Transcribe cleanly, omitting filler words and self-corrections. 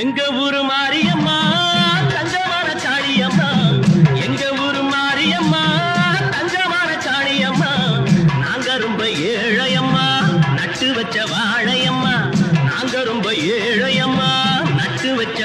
எங்க ஊரு மாரியம்மா தங்கமான காளியம்மா, எங்க ஊரு மாரியம்மா தங்கமான காளியம்மா. நாங்க ரொம்ப ஏழையம்மா நட்டு வச்ச வாழையம்மா, நாங்க ரொம்ப ஏழையம்மா நட்டு வச்ச